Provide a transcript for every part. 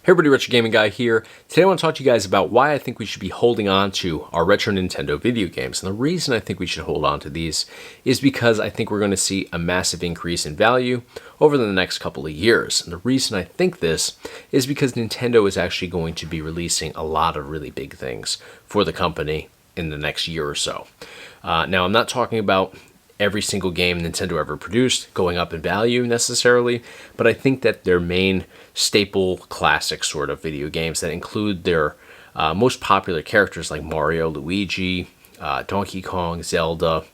Hey everybody, Retro Gaming Guy here. Today I want to talk to you guys about why I think we should be holding on to our retro Nintendo video games. And the reason I think we should hold on to these is because I think we're going to see a massive increase in value over the next couple of years. And the reason I think this is because Nintendo is actually going to be releasing a lot of really big things for the company in the next year or so. Now, I'm not talking about every single game Nintendo ever produced going up in value necessarily, but I think that their main staple classic sort of video games that include their most popular characters like Mario, Luigi, Donkey Kong, Zelda,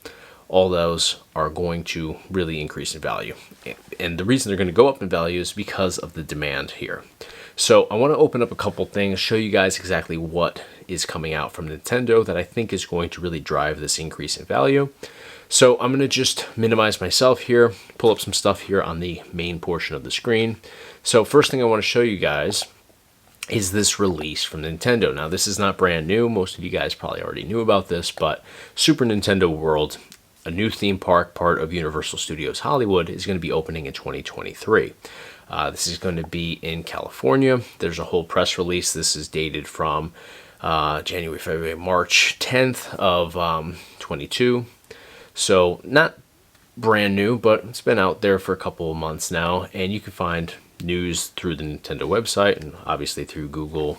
all those are going to really increase in value. And the reason they're going to go up in value is because of the demand here. So I want to open up a couple things, show you guys exactly what is coming out from Nintendo that I think is going to really drive this increase in value. So I'm going to just minimize myself here, pull up some stuff here on the main portion of the screen. So first thing I want to show you guys is this release from Nintendo. Now this is not brand new. Most of you guys probably already knew about this, but Super Nintendo World, a new theme park, part of Universal Studios Hollywood, is going to be opening in 2023. This is going to be in California. There's a whole press release. This is dated from January, February, March 10th of 22. So not brand new, but it's been out there for a couple of months now, and you can find news through the Nintendo website and obviously through Google.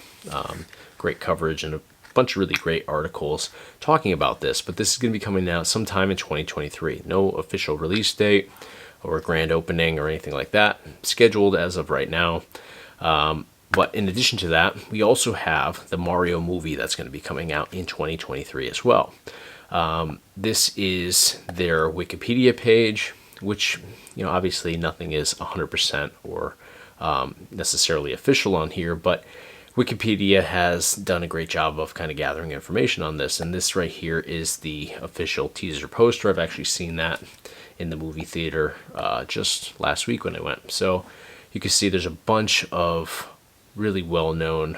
Great coverage and a bunch of really great articles talking about this, but this is going to be coming out sometime in 2023. No official release date or grand opening or anything like that scheduled as of right now. But in addition to that, we also have the Mario movie that's going to be coming out in 2023 as well. This is their Wikipedia page, which, obviously nothing is 100% or necessarily official on here, but Wikipedia has done a great job of kind of gathering information on this. And this right here is the official teaser poster. I've actually seen that in the movie theater just last week when I went. So you can see there's a bunch of really well-known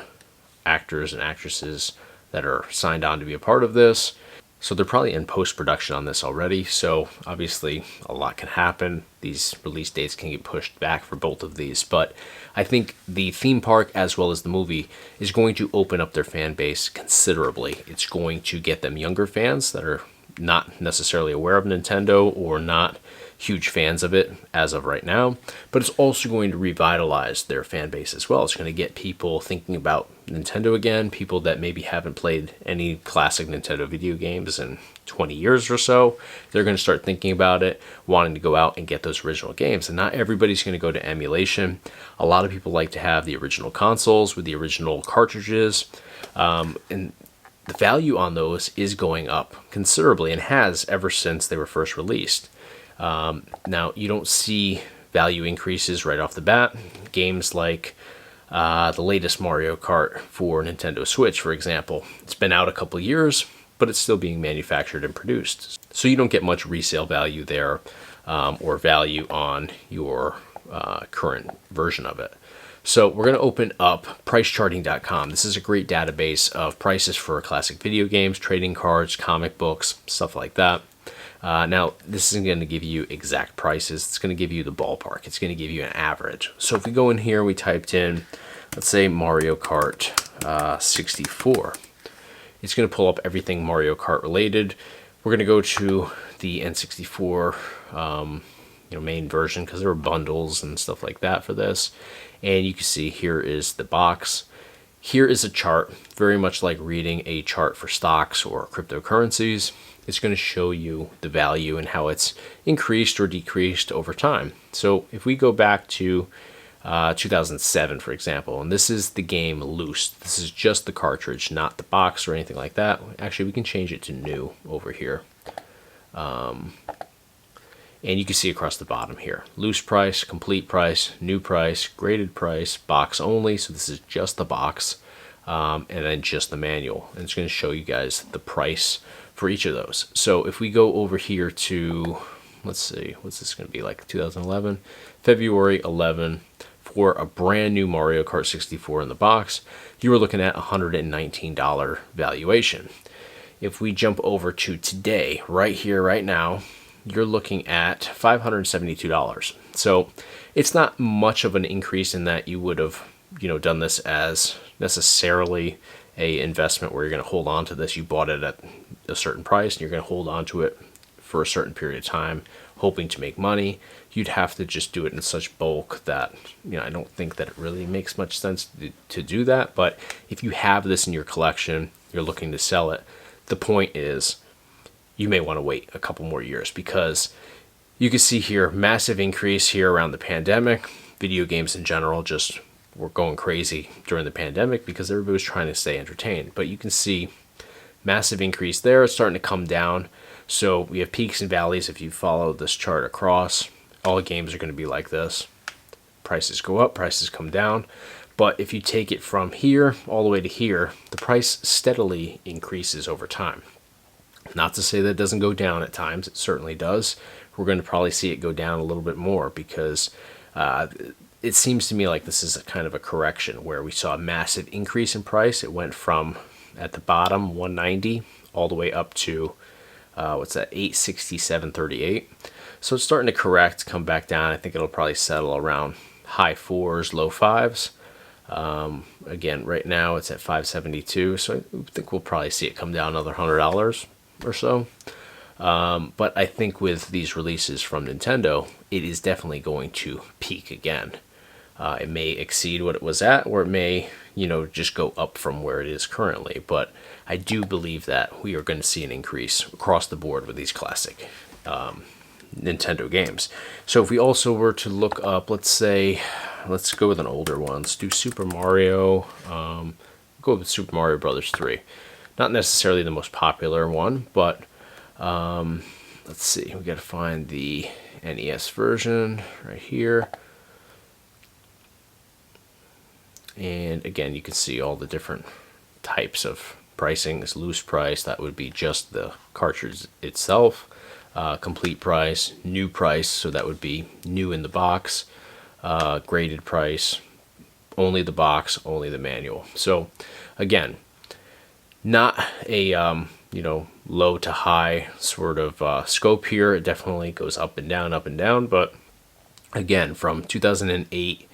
actors and actresses that are signed on to be a part of this. So they're probably in post-production on this already. So obviously a lot can happen. These release dates can get pushed back for both of these. But I think the theme park as well as the movie is going to open up their fan base considerably. It's going to get them younger fans that are not necessarily aware of Nintendo or not huge fans of it as of right now, but it's also going to revitalize their fan base as well. It's going to get people thinking about Nintendo again, people that maybe haven't played any classic Nintendo video games in 20 years or so. They're going to start thinking about it, wanting to go out and get those original games. And not everybody's going to go to emulation. A lot of people like to have the original consoles with the original cartridges, and the value on those is going up considerably and has ever since they were first released. Now, you don't see value increases right off the bat. Games like the latest Mario Kart for Nintendo Switch, for example, it's been out a couple of years, but it's still being manufactured and produced. So you don't get much resale value there or value on your current version of it. So we're going to open up pricecharting.com. This is a great database of prices for classic video games, trading cards, comic books, stuff like that. Now, this isn't going to give you exact prices. It's going to give you the ballpark. It's going to give you an average. So if we go in here, we typed in, let's say, Mario Kart 64. It's going to pull up everything Mario Kart related. We're going to go to the N64 main version because there were bundles and stuff like that for this. And you can see here is the box. Here is a chart, very much like reading a chart for stocks or cryptocurrencies. It's going to show you the value and how it's increased or decreased over time. So if we go back to 2007, for example, and this is the game Loose. This is just the cartridge, not the box or anything like that. Actually, we can change it to new over here. And you can see across the bottom here, loose price, complete price, new price, graded price, box only. So this is just the box, and then just the manual. And it's going to show you guys the price for each of those. So if we go over here to, let's see, what's this going to be like, 2011, February 11, for a brand new Mario Kart 64 in the box, you were looking at $119 valuation. If we jump over to today, right here, right now, you're looking at $572. So it's not much of an increase in that you would have done this as necessarily a investment where you're going to hold on to this. You bought it at a certain price and you're going to hold on to it for a certain period of time, hoping to make money. You'd have to just do it in such bulk that, I don't think that it really makes much sense to do that. But if you have this in your collection, you're looking to sell it, the point is you may want to wait a couple more years, because you can see here, massive increase here around the pandemic. Video games in general just were going crazy during the pandemic because everybody was trying to stay entertained. But you can see massive increase there. It's starting to come down. So we have peaks and valleys. If you follow this chart across, all games are going to be like this. Prices go up, prices come down. But if you take it from here all the way to here, the price steadily increases over time. Not to say that it doesn't go down at times. It certainly does. We're going to probably see it go down a little bit more because it seems to me like this is a kind of a correction where we saw a massive increase in price. It went from, at the bottom, 190 all the way up to, what's that, 867.38. So it's starting to correct, come back down. I think it'll probably settle around high 4s, low 5s. Again, right now it's at 572, so I think we'll probably see it come down another $100 or so. But I think with these releases from Nintendo, it is definitely going to peak again. It may exceed what it was at, or it may, just go up from where it is currently. But I do believe that we are going to see an increase across the board with these classic Nintendo games. So if we also were to look up, let's go with an older one. Let's do Super Mario. Go with Super Mario Brothers 3. Not necessarily the most popular one, but let's see. We got to find the NES version right here. And again, you can see all the different types of pricing. This loose price, that would be just the cartridge itself. Complete price, new price, so that would be new in the box. Graded price, only the box, only the manual. So again, not a low to high sort of scope here. It definitely goes up and down. But again, from 2008,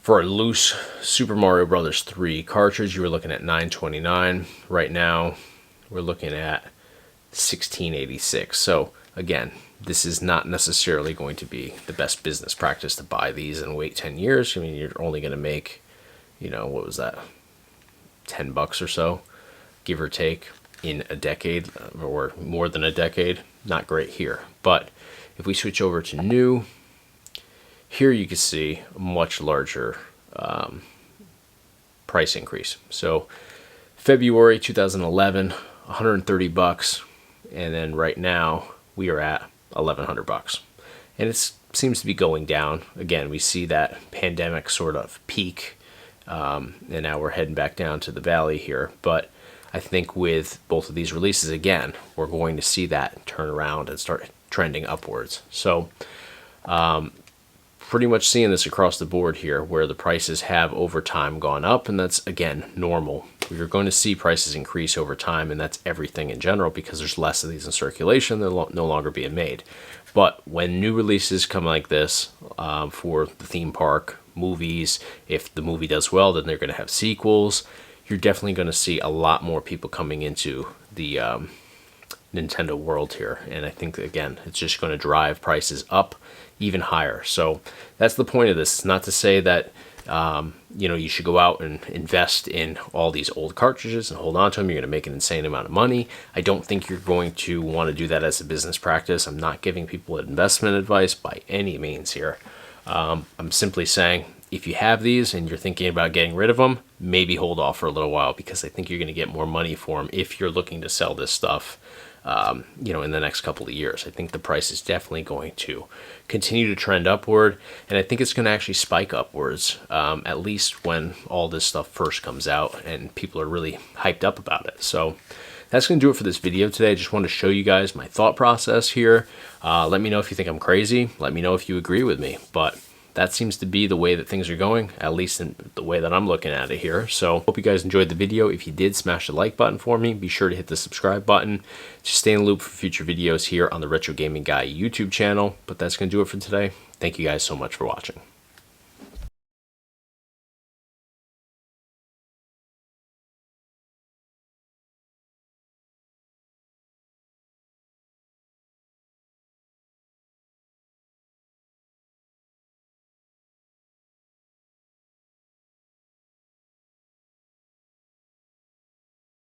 for a loose Super Mario Brothers 3 cartridge, you were looking at $929. Right now, we're looking at $1686. So again, this is not necessarily going to be the best business practice to buy these and wait 10 years. I mean, you're only going to make, what was that, $10 or so, give or take, in a decade or more than a decade. Not great here. But if we switch over to new, here you can see a much larger price increase. So February 2011, $130, and then right now we are at $1,100, and it seems to be going down. Again, we see that pandemic sort of peak, and now we're heading back down to the valley here. But I think with both of these releases, again, we're going to see that turn around and start trending upwards. So pretty much seeing this across the board here, where the prices have over time gone up, and that's, again, normal. You're going to see prices increase over time, and that's everything in general, because there's less of these in circulation. They're no longer being made. But when new releases come like this for the theme park, movies, if the movie does well, then they're going to have sequels. You're definitely going to see a lot more people coming into the Nintendo world here. And I think, again, it's just going to drive prices up even higher. So that's the point of this. It's not to say that you should go out and invest in all these old cartridges and hold on to them. You're going to make an insane amount of money. I don't think you're going to want to do that as a business practice. I'm not giving people investment advice by any means here. I'm simply saying, if you have these and you're thinking about getting rid of them, maybe hold off for a little while, because I think you're going to get more money for them if you're looking to sell this stuff in the next couple of years. I think the price is definitely going to continue to trend upward, and I think it's going to actually spike upwards, at least when all this stuff first comes out and people are really hyped up about it. So that's going to do it for this video today. I just wanted to show you guys my thought process here. Let me know if you think I'm crazy. Let me know if you agree with me. But that seems to be the way that things are going, at least in the way that I'm looking at it here. So hope you guys enjoyed the video. If you did, smash the like button for me. Be sure to hit the subscribe button to stay in the loop for future videos here on the Retro Gaming Guy YouTube channel. But that's going to do it for today. Thank you guys so much for watching.